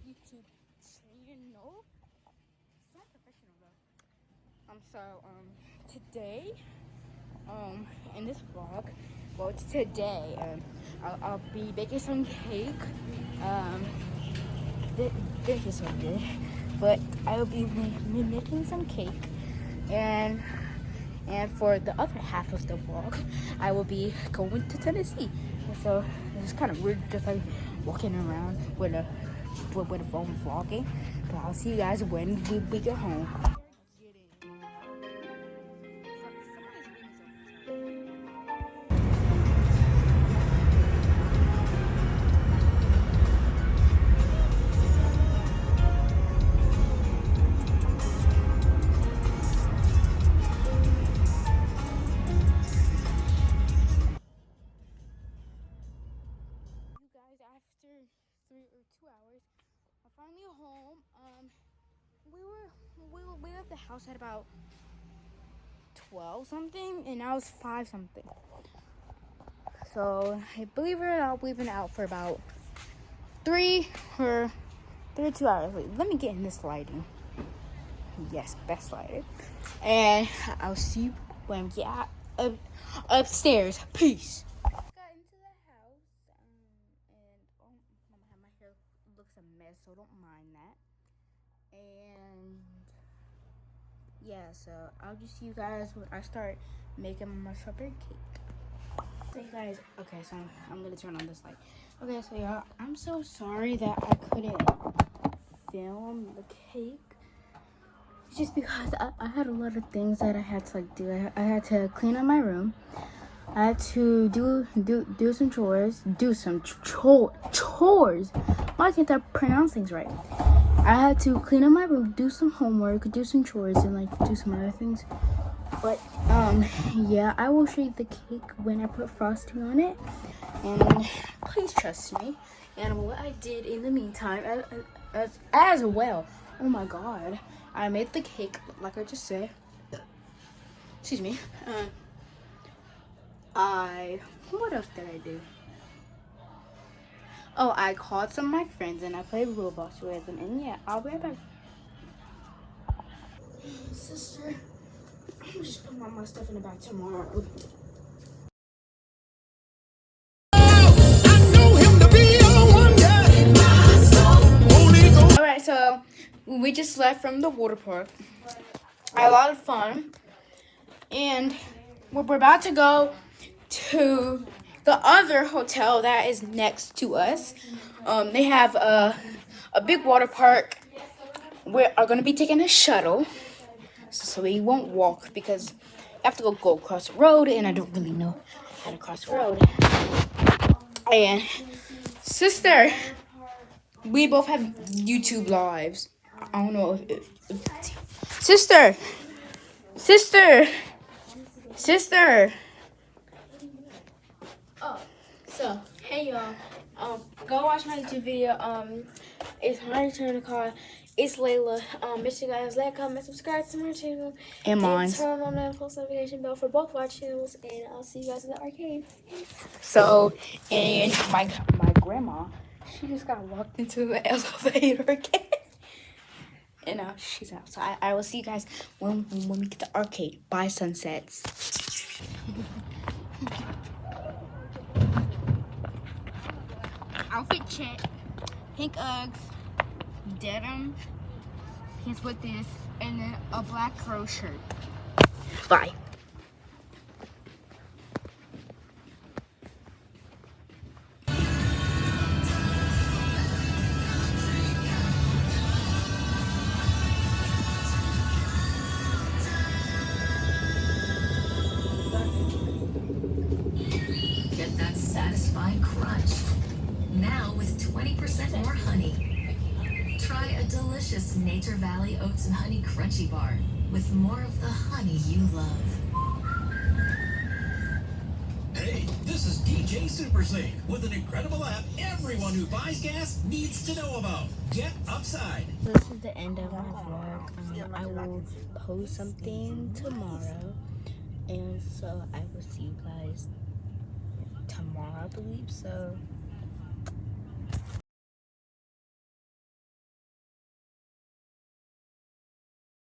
YouTube channel. It's not professional though. Today, in this vlog, well, it's today. I'll be baking some cake. This is so good, but I will be making some cake, and for the other half of the vlog, I will be going to Tennessee. And so it's kind of weird, just like walking around with a phone vlogging. But I'll see you guys when we get home. After 3 or 2 hours, I'm finally home. We left the house at about 12 something, and now it's 5 something. So believe it or not, we've been out for about 3 or 2 hours. Wait, let me get in this lighting. Yes, best lighting. And I'll see you when we get upstairs. Peace. Looks a mess, so don't mind that. And yeah, so I'll just see you guys when I start making my strawberry cake. So you guys, okay, so I'm gonna turn on this light. Okay, so y'all, I'm so sorry that I couldn't film the cake. It's just because I had a lot of things that I had to do. I had to clean up my room. I had to do some chores. Chores. Why can't I pronounce things right? I had to clean up my room, do some homework, do some chores, and like do some other things. But yeah, I will show you the cake when I put frosting on it. And please trust me. And what I did in the meantime, as well. Oh my God, I made the cake like I just said. Excuse me. What else did I do? Oh, I called some of my friends and I played Roblox with them. And yeah, I'll be right back. Sister, I'm just putting all my stuff in the bag tomorrow. Alright, so we just left from the water park. I had a lot of fun. And we're about to go to the other hotel that is next to us. They have a big water park. We are going to be taking a shuttle, so we won't walk because you have to go across the road, and I don't really know how to cross the road. And sister, we both have YouTube lives. I don't know if sister. Oh, so hey y'all, go watch my YouTube video. It's my turn to call. It's Layla. Make sure you guys like, comment, subscribe to my channel, and mine. And turn on that post notification bell for both of our channels. And I'll see you guys in the arcade. So, and my grandma, she just got walked into the elevator again. And now she's out. So I will see you guys when we get to the arcade. Bye, sunsets. Outfit check. Pink Uggs, denim, pants with this, and then a black crow shirt. Bye. Get that satisfying crunch. Now with 20% more honey. Try a delicious Nature Valley Oats and Honey Crunchy Bar with more of the honey you love. Hey, this is DJ Super Sync with an incredible app everyone who buys gas needs to know about. Get Upside. This is the end of my vlog. I will post something tomorrow, and so I will see you guys tomorrow, I believe. So